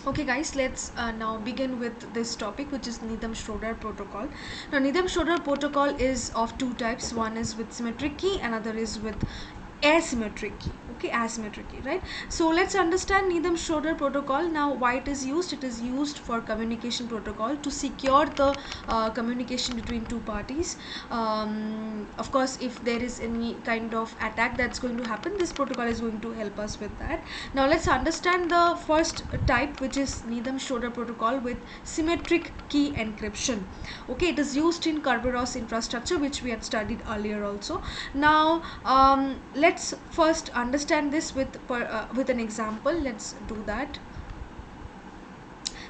Okay guys, let's now begin with this topic, which is Needham Schroeder protocol. Now Needham Schroeder protocol is of two types. One is with symmetric key, another is with asymmetric key. Okay, asymmetric key, right? So let's understand Needham Schroeder protocol. Now why it is used? It is used for communication protocol to secure the communication between two parties. Of course, if there is any kind of attack that's going to happen, this protocol is going to help us with that. Now let's understand the first type, which is Needham Schroeder protocol with symmetric key encryption. Okay, it is used in Kerberos infrastructure, which we had studied earlier also. Now let's first understand this with an example. Let's do that.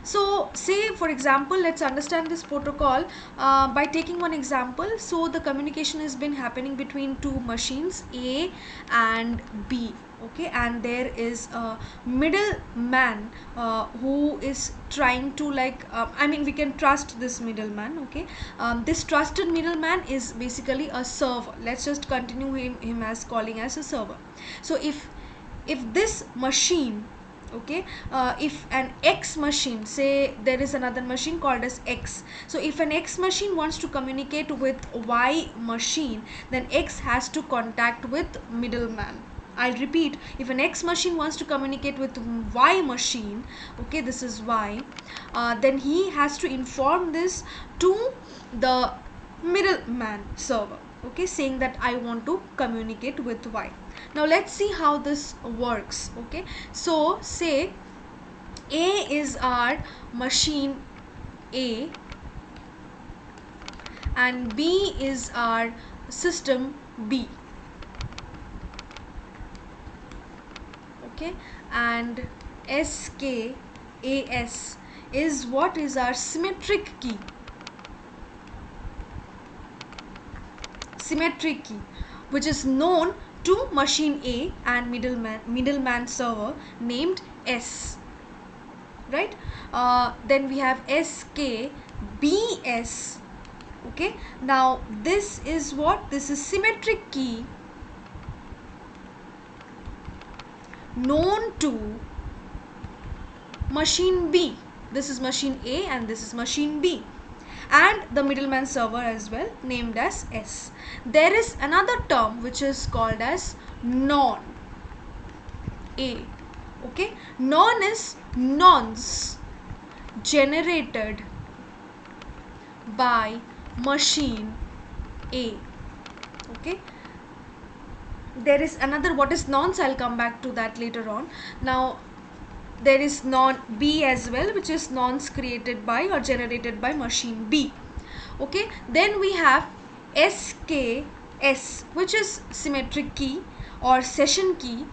So say for example, let's understand this protocol by taking one example. So the communication has been happening between two machines, A and B. Okay, and there is a middleman who is trying to, like, I mean, we can trust this middleman. Okay, this trusted middleman is basically a server. Let's just continue him as calling as a server. So if this machine, okay, if an X machine, say there is another machine called as X, so if an X machine wants to communicate with Y machine, then X has to contact with middleman. I'll repeat, if an X machine wants to communicate with Y machine, okay, this is Y, then he has to inform this to the middleman server, okay, saying that I want to communicate with Y. Now let's see how this works. Okay, so say A is our machine A and B is our system B. Okay, and SKAS is what is our symmetric key. Symmetric key, which is known to machine A and middleman server named S, right? Then we have SKBS. Okay, now this is what? This is symmetric key known to machine B. This is machine A and this is machine B, and the middleman server as well, named as S. There is another term which is called as non A. Okay, non is nonce generated by machine A. Okay, there is another, what is nonce, I'll come back to that later on. Now there is non B as well, which is nonce created by or generated by machine B. Okay, then we have SKS, which is symmetric key or session key. You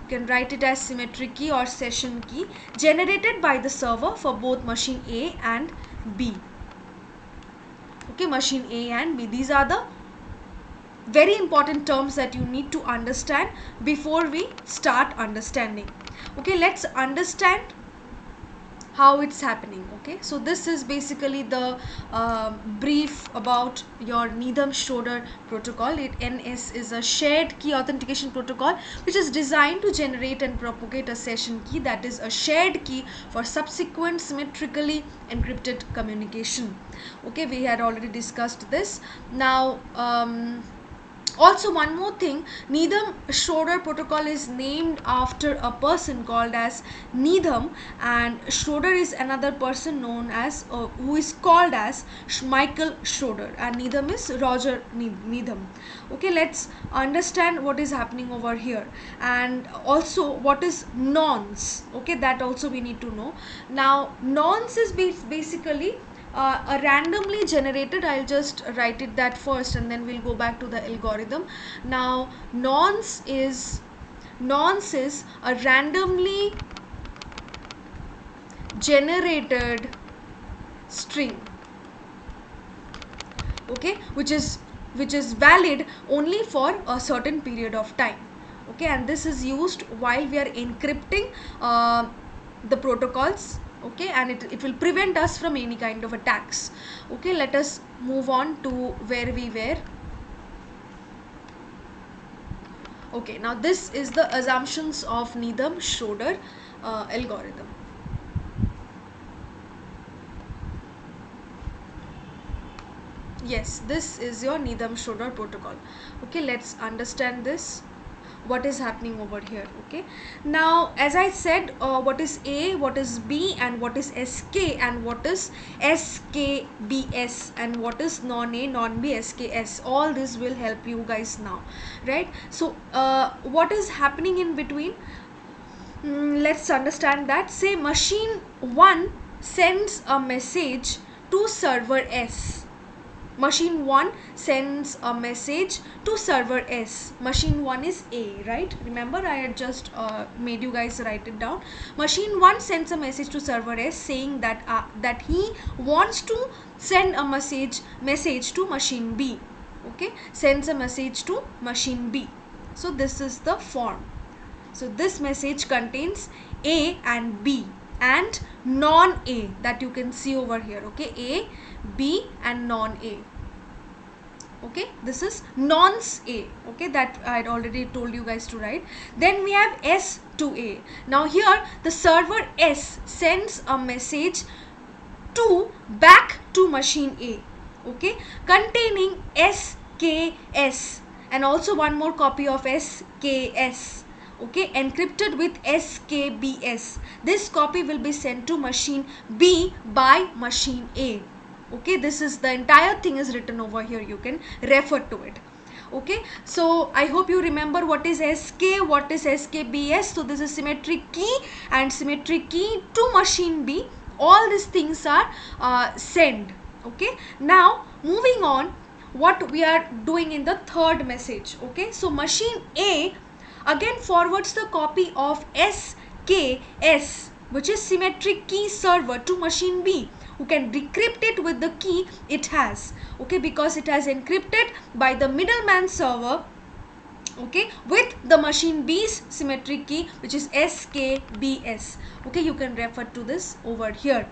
can write it as symmetric key or session key, generated by the server for both machine A and B. Okay, machine A and B, these are the very important terms that you need to understand before we start understanding. Okay, let's understand how it's happening. Okay, so this is basically the brief about your Needham Schroeder protocol. NS is a shared key authentication protocol which is designed to generate and propagate a session key that is a shared key for subsequent symmetrically encrypted communication. Okay, we had already discussed this. Now also one more thing, Needham Schroeder protocol is named after a person called as Needham, and Schroeder is another person known as who is called as Michael Schroeder, and Needham is Roger Needham. Okay, let's understand what is happening over here, and also what is nonce. Okay, that also we need to know. Now nonce is basically a randomly generated, I'll just write it that first and then we'll go back to the algorithm. Now nonce is a randomly generated string, okay, which is valid only for a certain period of time. Okay, and this is used while we are encrypting the protocols. Okay, and it will prevent us from any kind of attacks. Okay, let us move on to where we were. Okay, now this is the assumptions of Needham Schroeder algorithm. Yes, this is your Needham Schroeder protocol. Okay, let's understand this. What is happening over here? Okay, now as I said, what is A, what is B, and what is SK, and what is SKBS, and what is non-A, non-B, SKS. All this will help you guys now, right? So what is happening in between? Let's understand that. Say machine 1 sends a message to server S. Machine 1 sends a message to server S. Machine 1 is A, right? Remember, I had just made you guys write it down. Machine 1 sends a message to server S saying that he wants to send a message to machine B. Okay, sends a message to machine B. So this is the form. So this message contains A and B and non-A that you can see over here. Okay, A, B and non-A. Okay, this is nonce A. Okay, that I had already told you guys to write. Then we have S to A. Now here the server S sends a message back to machine A. Okay, containing SKS and also one more copy of SKS. Okay, encrypted with SKBS. This copy will be sent to machine B by machine A. Okay, this is the entire thing is written over here. You can refer to it. Okay, so I hope you remember what is SK, what is SKBS. So this is symmetric key and symmetric key to machine B. All these things are sent. Okay, now moving on, what we are doing in the third message. Okay, so machine A again forwards the copy of SKS, which is symmetric key server, to machine B, who can decrypt it with the key it has. Okay, because it has encrypted by the middleman server. Okay, with the machine B's symmetric key, which is SKBS. Okay, you can refer to this over here.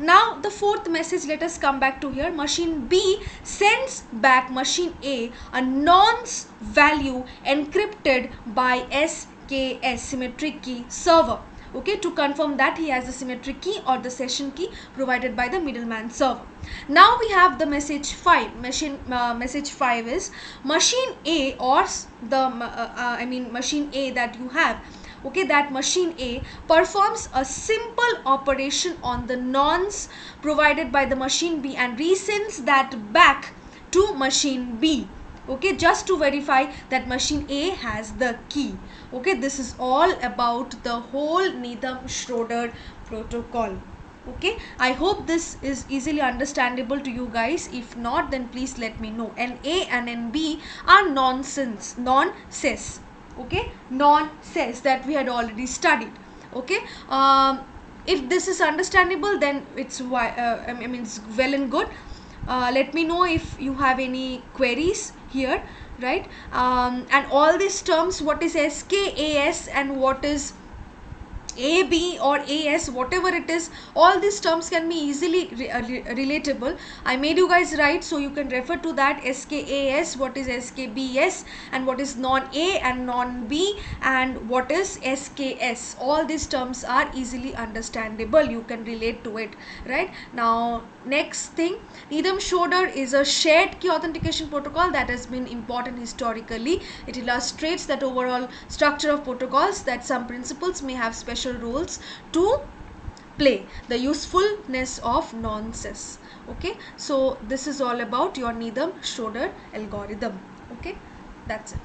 Now the fourth message, let us come back to here. Machine B sends back machine a nonce value encrypted by SKS, symmetric key server. Okay, to confirm that he has the symmetric key or the session key provided by the middleman server. Now we have the message 5. Message 5 is machine A, or the machine A that you have. Okay, that machine A performs a simple operation on the nonce provided by the machine B and resends that back to machine B. Okay, just to verify that machine A has the key. Okay, this is all about the whole Needham Schroeder protocol. Okay, I hope this is easily understandable to you guys. If not, then please let me know. And A and NB are nonsense, non-ses. Okay, non-ses that we had already studied. Okay, if this is understandable, then it's it's well and good. Let me know if you have any queries here, right? And all these terms, what is SKAS and what is AB or AS, whatever it is, all these terms can be easily relatable. I made you guys write, so you can refer to that. SKAS, what is SKBS, and what is non-A and non-B, and what is SKS. All these terms are easily understandable. You can relate to it, right? Now, next thing, Needham Schroeder is a shared key authentication protocol that has been important historically. It illustrates that overall structure of protocols, that some principles may have special roles to play, the usefulness of nonces. Okay, so this is all about your Needham Schroeder algorithm. Okay, that's it.